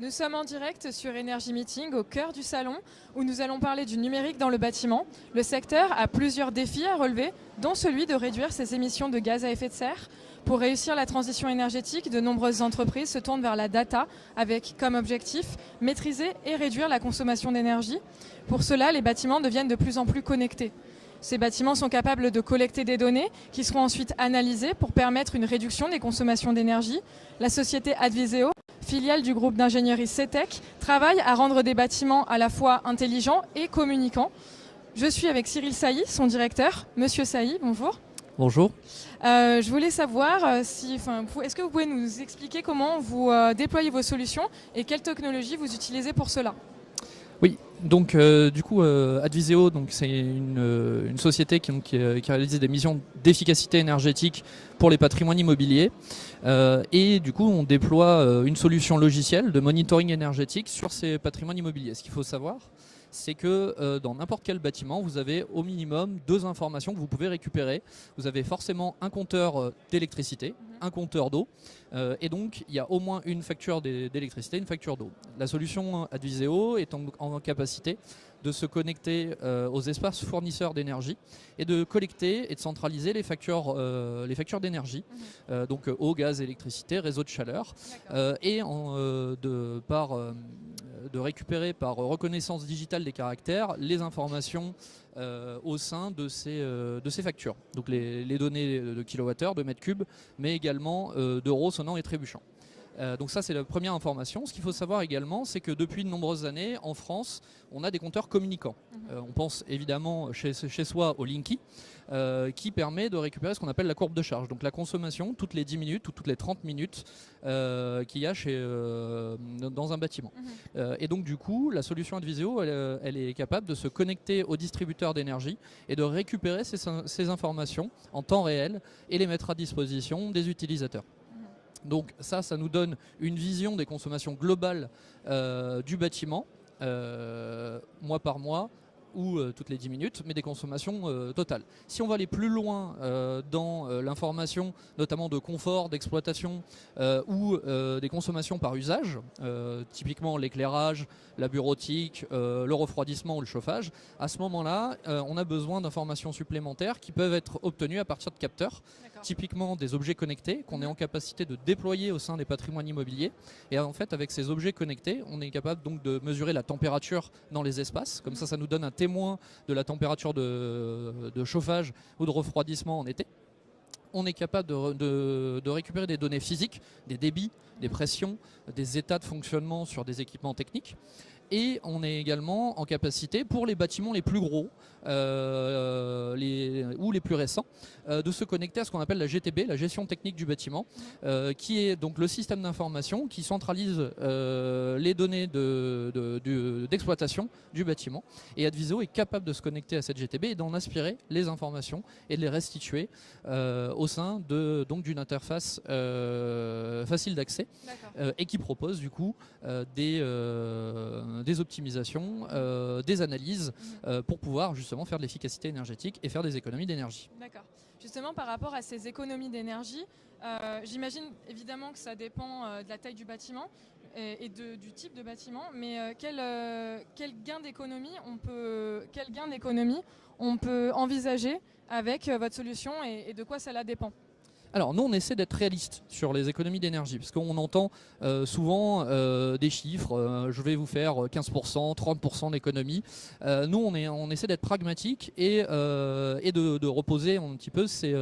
Nous sommes en direct sur Energy Meeting au cœur du salon où nous allons parler du numérique dans le bâtiment. Le secteur a plusieurs défis à relever, dont celui de réduire ses émissions de gaz à effet de serre. Pour réussir la transition énergétique, de nombreuses entreprises se tournent vers la data avec comme objectif maîtriser et réduire la consommation d'énergie. Pour cela, les bâtiments deviennent de plus en plus connectés. Ces bâtiments sont capables de collecter des données qui seront ensuite analysées pour permettre une réduction des consommations d'énergie. La société Adviseo, filiale du groupe d'ingénierie CETEC, travaille à rendre des bâtiments à la fois intelligents et communicants. Je suis avec Cyril Sailly, son directeur. Monsieur Sailly, bonjour. Bonjour. Je voulais savoir est-ce que vous pouvez nous expliquer comment vous déployez vos solutions et quelle technologie vous utilisez pour cela? Oui, donc Adviseo, c'est une société qui réalise des missions d'efficacité énergétique pour les patrimoines immobiliers. Et du coup, on déploie une solution logicielle de monitoring énergétique sur ces patrimoines immobiliers. Ce qu'il faut savoir, c'est que dans n'importe quel bâtiment, vous avez au minimum 2 informations que vous pouvez récupérer. Vous avez forcément un compteur d'électricité, un compteur d'eau, et donc il y a au moins une facture d'électricité, une facture d'eau. La solution Adviseo est en capacité de se connecter aux espaces fournisseurs d'énergie et de collecter et de centraliser les factures d'énergie, donc eau, gaz, électricité, réseau de chaleur, et de récupérer par reconnaissance digitale des caractères les informations au sein de ces factures. Donc les données de kilowattheures, de mètres cubes, mais également d'euros sonnants et trébuchants. Donc ça, c'est la première information. Ce qu'il faut savoir également, c'est que depuis de nombreuses années, en France, on a des compteurs communicants. On pense évidemment chez soi au Linky, qui permet de récupérer ce qu'on appelle la courbe de charge. Donc la consommation toutes les 10 minutes ou toutes les 30 minutes qu'il y a dans un bâtiment. Et donc du coup, la solution Adviseo, elle est capable de se connecter au distributeur d'énergie et de récupérer ces informations en temps réel et les mettre à disposition des utilisateurs. Donc ça nous donne une vision des consommations globales du bâtiment, mois par mois ou toutes les 10 minutes, mais des consommations totales. Si on va aller plus loin dans l'information, notamment de confort, d'exploitation ou des consommations par usage, typiquement l'éclairage, la bureautique, le refroidissement ou le chauffage, à ce moment-là, on a besoin d'informations supplémentaires qui peuvent être obtenues à partir de capteurs, typiquement des objets connectés qu'on est en capacité de déployer au sein des patrimoines immobiliers. Et en fait, avec ces objets connectés, on est capable donc de mesurer la température dans les espaces. Comme ça nous donne un témoin de la température de chauffage ou de refroidissement en été. On est capable de récupérer des données physiques, des débits, des pressions, des états de fonctionnement sur des équipements techniques. Et on est également en capacité, pour les bâtiments les plus gros ou les plus récents, de se connecter à ce qu'on appelle la GTB, la gestion technique du bâtiment, qui est donc le système d'information qui centralise les données d'exploitation du bâtiment. Et Adviseo est capable de se connecter à cette GTB et d'en aspirer les informations et de les restituer au sein d'une interface facile d'accès et qui propose du coup des optimisations, des analyses pour pouvoir justement faire de l'efficacité énergétique et faire des économies d'énergie. D'accord. Justement, par rapport à ces économies d'énergie, j'imagine évidemment que ça dépend de la taille du bâtiment et du type de bâtiment, mais quel gain d'économie on peut envisager avec votre solution et de quoi cela dépend? Alors nous, on essaie d'être réaliste sur les économies d'énergie, parce qu'on entend souvent des chiffres, je vais vous faire 15%, 30% d'économie. Nous, on essaie d'être pragmatique et de reposer un petit peu ces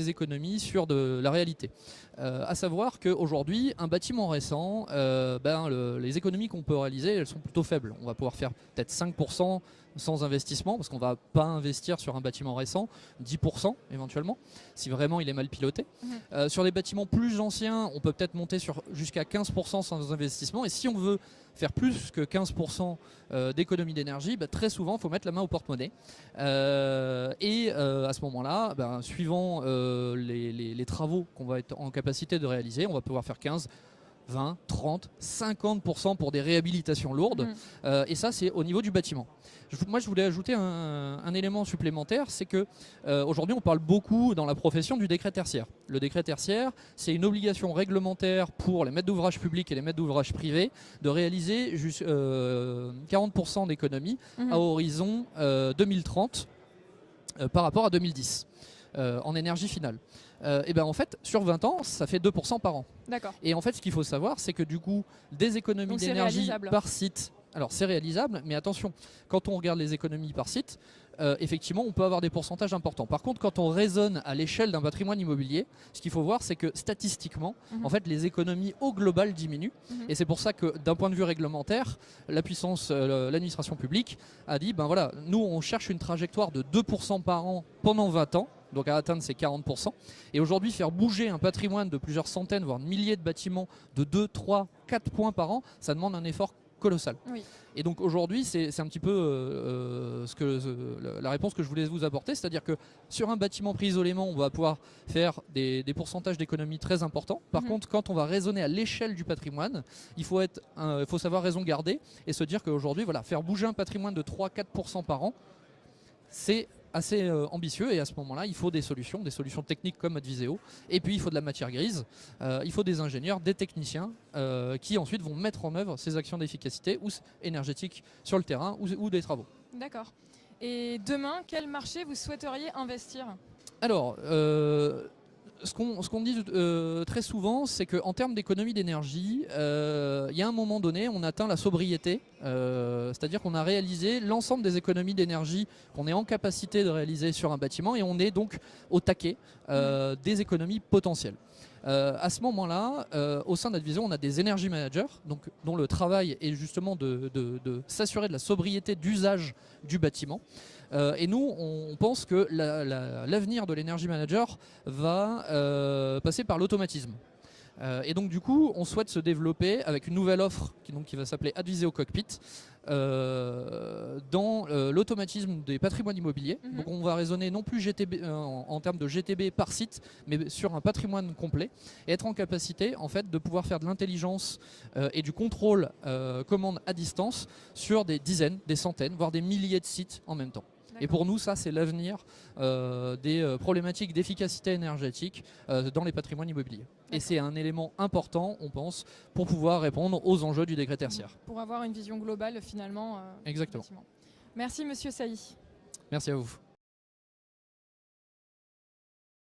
économies sur de la réalité. À savoir qu'aujourd'hui, un bâtiment récent, les économies qu'on peut réaliser, elles sont plutôt faibles. On va pouvoir faire peut-être 5% sans investissement, parce qu'on ne va pas investir sur un bâtiment récent, 10% éventuellement, si vraiment il est mal piloté. Sur des bâtiments plus anciens, on peut peut-être monter jusqu'à 15% sans investissement, et si on veut faire plus que 15% d'économie d'énergie, très souvent il faut mettre la main au porte-monnaie. À ce moment-là, suivant les travaux qu'on va être en capacité de réaliser, on va pouvoir faire 15, 20, 30, 50% pour des réhabilitations lourdes. Et ça, c'est au niveau du bâtiment. Moi, je voulais ajouter un élément supplémentaire, c'est que aujourd'hui, on parle beaucoup dans la profession du décret tertiaire. Le décret tertiaire, c'est une obligation réglementaire pour les maîtres d'ouvrage publics et les maîtres d'ouvrage privés de réaliser 40% d'économies à horizon 2030 par rapport à 2010 en énergie finale. Et ben en fait, sur 20 ans, ça fait 2% par an. D'accord. Et en fait, ce qu'il faut savoir, c'est que du coup, des économies d'énergie par site, alors c'est réalisable, mais attention, quand on regarde les économies par site, effectivement, on peut avoir des pourcentages importants. Par contre, quand on raisonne à l'échelle d'un patrimoine immobilier, ce qu'il faut voir, c'est que statistiquement, en fait, les économies au global diminuent. Et c'est pour ça que, d'un point de vue réglementaire, l'administration publique a dit, ben voilà, nous, on cherche une trajectoire de 2% par an pendant 20 ans. Donc à atteindre ces 40%. Et aujourd'hui, faire bouger un patrimoine de plusieurs centaines, voire milliers de bâtiments de 2, 3, 4 points par an, ça demande un effort colossal. Oui. Et donc aujourd'hui, c'est un petit peu la réponse que je voulais vous apporter, c'est-à-dire que sur un bâtiment pris isolément, on va pouvoir faire des pourcentages d'économie très importants. Par contre, quand on va raisonner à l'échelle du patrimoine, il faut savoir raison garder et se dire qu'aujourd'hui, voilà, faire bouger un patrimoine de 3-4% par an, c'est assez ambitieux, et à ce moment-là, il faut des solutions techniques comme Adviseo, et puis il faut de la matière grise, il faut des ingénieurs, des techniciens qui ensuite vont mettre en œuvre ces actions d'efficacité ou énergétique sur le terrain ou des travaux. D'accord. Et demain, quel marché vous souhaiteriez investir? Alors, ce qu'on dit très souvent, c'est qu'en termes d'économie d'énergie, il y a un moment donné, on atteint la sobriété, c'est-à-dire qu'on a réalisé l'ensemble des économies d'énergie qu'on est en capacité de réaliser sur un bâtiment, et on est donc au taquet des économies potentielles. À ce moment-là, au sein d'Adviseo, on a des energy managers, dont le travail est justement de s'assurer de la sobriété d'usage du bâtiment. Et nous, on pense que l'avenir de l'energy manager va passer par l'automatisme. Et donc du coup, on souhaite se développer avec une nouvelle offre qui va s'appeler Adviseo Cockpit dans l'automatisme des patrimoines immobiliers. Donc on va raisonner non plus GTB, en termes de GTB par site, mais sur un patrimoine complet, et être en capacité en fait de pouvoir faire de l'intelligence et du contrôle commande à distance sur des dizaines, des centaines, voire des milliers de sites en même temps. Et pour nous, ça, c'est l'avenir des problématiques d'efficacité énergétique dans les patrimoines immobiliers. Et c'est un élément important, on pense, pour pouvoir répondre aux enjeux du décret tertiaire. Pour avoir une vision globale, finalement. Exactement. Merci, Monsieur Sailly. Merci à vous.